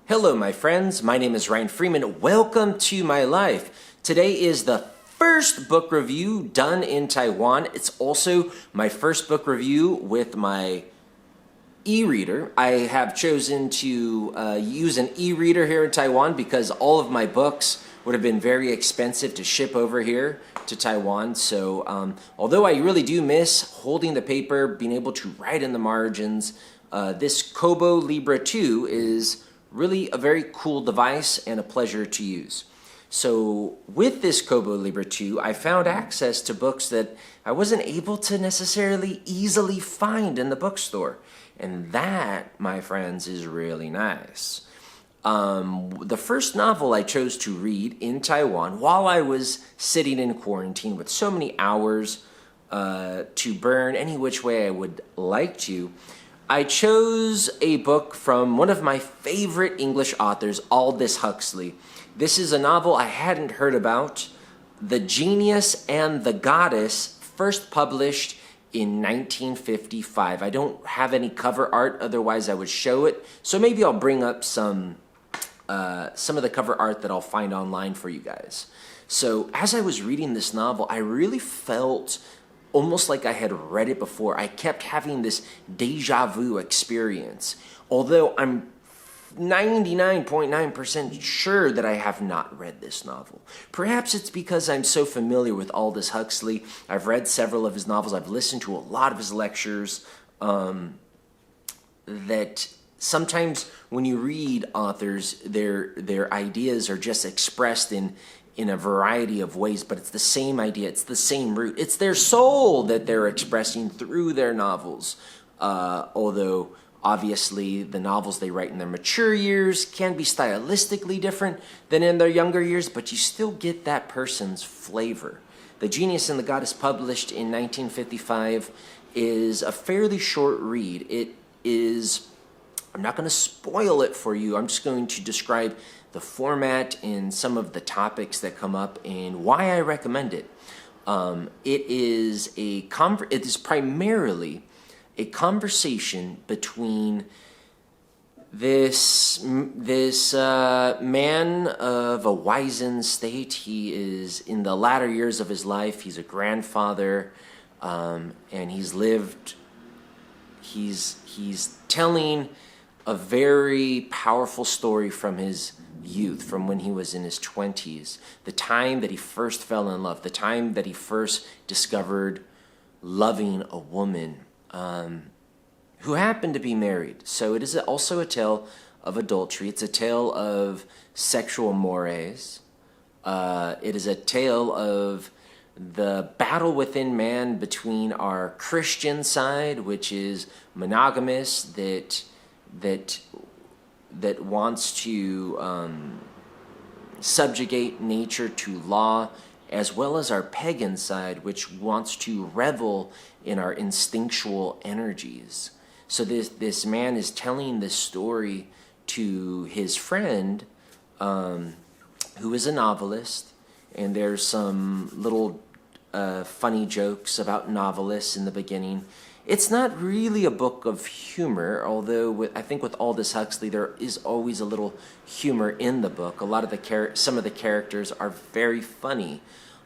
Hello, my friends. My name is Ryan Freeman. Welcome to my life. Today is the first book review done in Taiwan. It's also my first book review with my e-reader. I have chosen to use an e-reader here in Taiwan because all of my books would have been very expensive to ship over here to Taiwan. So although I really do miss holding the paper, being able to write in the margins, this Kobo Libra 2 is really a very cool device and a pleasure to use. So with this Kobo Libra 2, I found access to books that I wasn't able to necessarily easily find in the bookstore. And that, my friends, is really nice. The first novel I chose to read in Taiwan while I was sitting in quarantine with so many hours to burn any which way I would like to, I chose a book from one of my favorite English authors, Aldous Huxley. This is a novel I hadn't heard about, The Genius and the Goddess, first published in 1955. I don't have any cover art, otherwise I would show it. So maybe I'll bring up some of the cover art that I'll find online for you guys. So as I was reading this novel, I really felt almost like I had read it before. I kept having this deja vu experience, although I'm 99.9% sure that I have not read this novel. Perhaps it's because I'm so familiar with Aldous Huxley. I've read several of his novels. I've listened to a lot of his lectures, that sometimes when you read authors, their ideas are just expressed in a variety of ways, but it's the same idea, it's the same root. It's their soul that they're expressing through their novels. Although, obviously, the novels they write in their mature years can be stylistically different than in their younger years, but you still get that person's flavor. The Genius and the Goddess, published in 1955, is a fairly short read. It is, I'm not going to spoil it for you, I'm just going to describe the format and some of the topics that come up and why I recommend it. It is primarily a conversation between this man of a wizened state. He is in the latter years of his life. He's a grandfather, and he's telling a very powerful story from his youth, from when he was in his 20s, the time that he first fell in love, the time that he first discovered loving a woman who happened to be married. So it is also a tale of adultery. It's a tale of sexual mores. It is a tale of the battle within man between our Christian side, which is monogamous, that wants to subjugate nature to law, as well as our pagan side, which wants to revel in our instinctual energies. So this man is telling this story to his friend, who is a novelist, and there's some little funny jokes about novelists in the beginning. It's not really a book of humor, although I think with Aldous Huxley there is always a little humor in the book. A lot of some of the characters are very funny.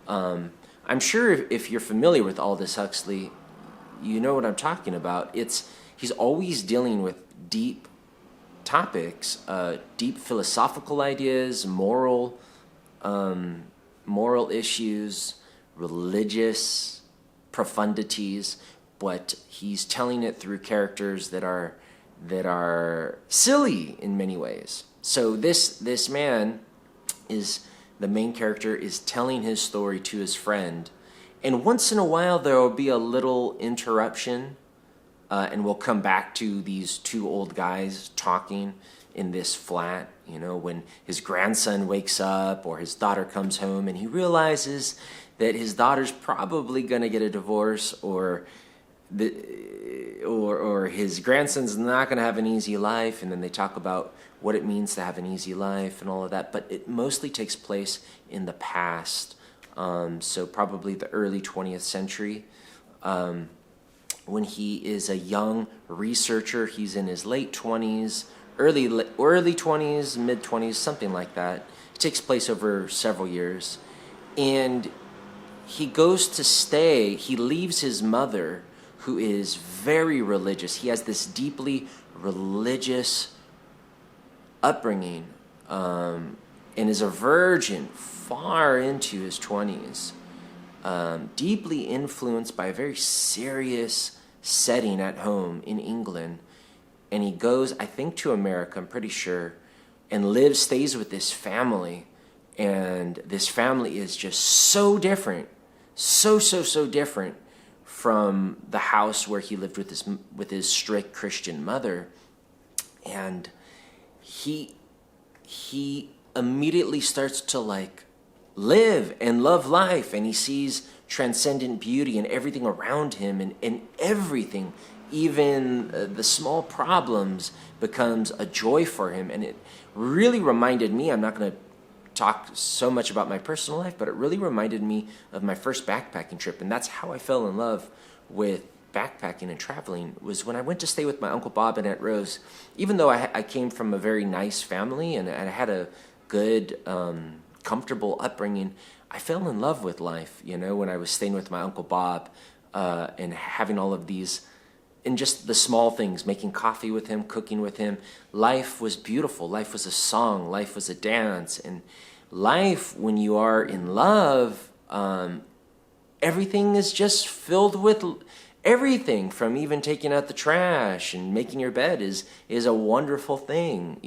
I'm sure if you're familiar with Aldous Huxley, you know what I'm talking about. He's always dealing with deep topics, deep philosophical ideas, moral issues, religious profundities, but he's telling it through characters that are silly in many ways. So this man the main character is telling his story to his friend, and once in a while there will be a little interruption, and we'll come back to these two old guys talking in this flat, when his grandson wakes up or his daughter comes home and he realizes that his daughter's probably going to get a divorce, or his grandson's not going to have an easy life, and then they talk about what it means to have an easy life and all of that. But it mostly takes place in the past, so probably the early 20th century, when he is a young researcher. He's in his late 20s, early 20s, mid 20s, something like that. It takes place over several years, and he goes to stay. He leaves his mother, who is very religious. He has this deeply religious upbringing, and is a virgin far into his 20s, deeply influenced by a very serious setting at home in England. And he goes, I think, to America, I'm pretty sure, and stays with this family. And this family is just so different, so different from the house where he lived with his strict Christian mother. And he immediately starts to like live and love life, and he sees transcendent beauty in everything around him, and everything, even the small problems, becomes a joy for him. And it really reminded me, I'm not going to talk so much about my personal life, but it really reminded me of my first backpacking trip. And that's how I fell in love with backpacking and traveling, was when I went to stay with my Uncle Bob and Aunt Rose. Even though I came from a very nice family and I had a good, comfortable upbringing, I fell in love with life, when I was staying with my Uncle Bob, and having all of these, and just the small things, making coffee with him, cooking with him. Life was beautiful. Life was a song. Life was a dance. And life, when you are in love, everything is just filled with everything, from even taking out the trash and making your bed is a wonderful thing,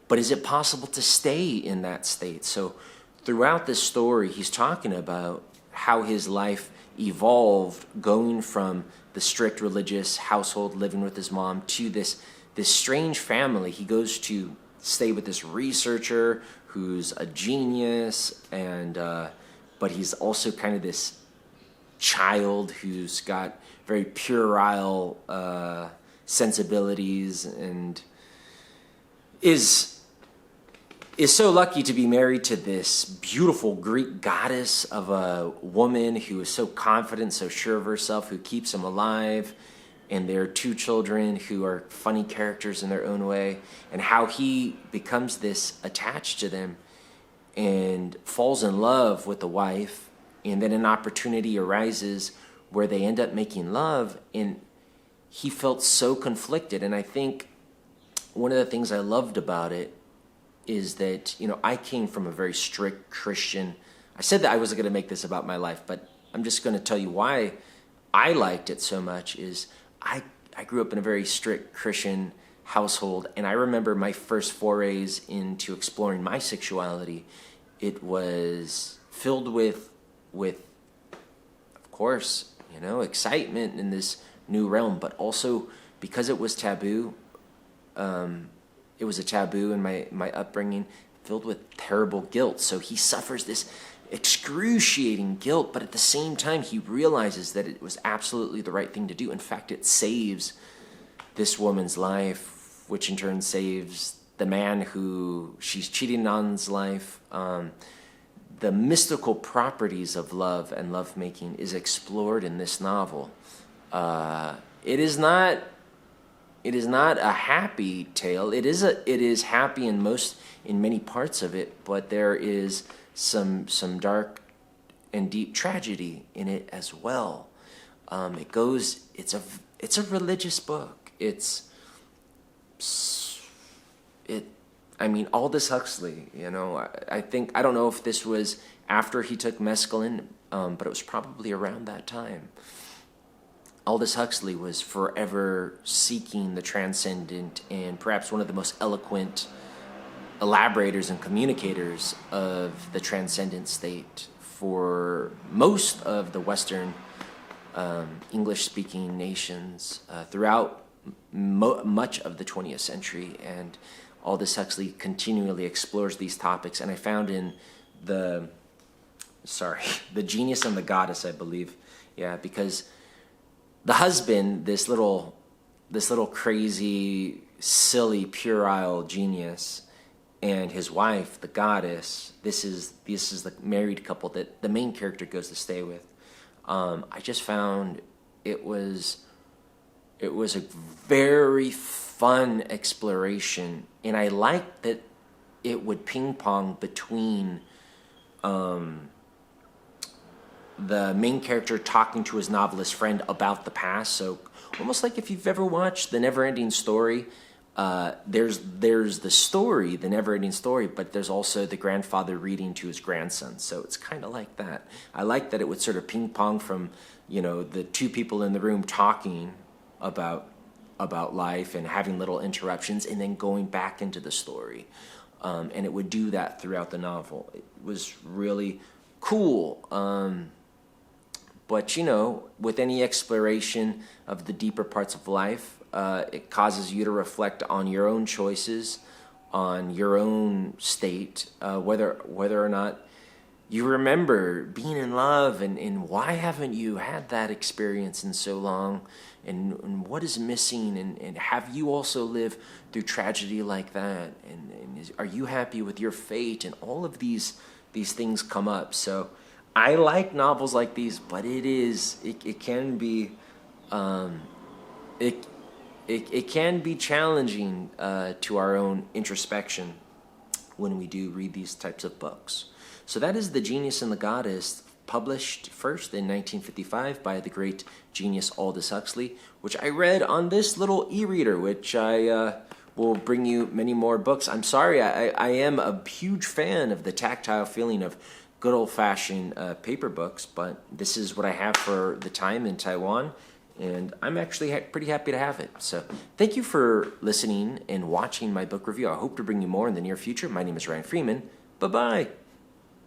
But is it possible to stay in that state? So throughout this story, he's talking about how his life evolved, going from the strict religious household, living with his mom, to this strange family. He goes to stay with this researcher who's a genius, and but he's also kind of this child who's got very puerile sensibilities, and is so lucky to be married to this beautiful Greek goddess of a woman who is so confident, so sure of herself, who keeps him alive. And there are two children who are funny characters in their own way, and how he becomes this attached to them and falls in love with the wife. And then an opportunity arises where they end up making love, and he felt so conflicted. And I think one of the things I loved about it is that, I came from a very strict Christian. I said that I wasn't going to make this about my life, but I'm just going to tell you why I liked it so much. Is I grew up in a very strict Christian household, and I remember my first forays into exploring my sexuality. It was filled with of course, excitement in this new realm, but also because it was taboo. It was a taboo in my upbringing, filled with terrible guilt. So he suffers this excruciating guilt, but at the same time, he realizes that it was absolutely the right thing to do. In fact, it saves this woman's life, which in turn saves the man who she's cheating on's life. The mystical properties of love and lovemaking is explored in this novel. It is not a happy tale. It is happy in many parts of it, but there is some dark and deep tragedy in it as well. It's a religious book. Aldous Huxley, I don't know if this was after he took mescaline, but it was probably around that time. Aldous Huxley was forever seeking the transcendent, and perhaps one of the most eloquent elaborators and communicators of the transcendent state for most of the Western English-speaking nations throughout much of the 20th century. And Aldous Huxley continually explores these topics, and I found in The Genius and the Goddess, I believe, because the husband, this little crazy, silly, puerile genius, and his wife, the goddess, this is the married couple that the main character goes to stay with. I just found it was a very fun exploration, and I like that it would ping pong between the main character talking to his novelist friend about the past. So almost like if you've ever watched The Never-Ending Story, there's the story, the never-ending story, but there's also the grandfather reading to his grandson. So it's kind of like that. I like that it would sort of ping pong from, the two people in the room talking about life and having little interruptions, and then going back into the story. And it would do that throughout the novel. It was really cool. But, with any exploration of the deeper parts of life, it causes you to reflect on your own choices, on your own state, whether or not you remember being in love, and why haven't you had that experience in so long, and what is missing, and have you also lived through tragedy like that, and are you happy with your fate, and all of these things come up. So I like novels like these, but it can be it can be challenging to our own introspection when we do read these types of books. So that is The Genius and the Goddess, published first in 1955 by the great genius Aldous Huxley, which I read on this little e-reader, which I will bring you many more books. I'm sorry, I am a huge fan of the tactile feeling of good old-fashioned paper books, but this is what I have for the time in Taiwan, and I'm actually pretty happy to have it. So thank you for listening and watching my book review. I hope to bring you more in the near future. My name is Ryan Freeman. Bye-bye.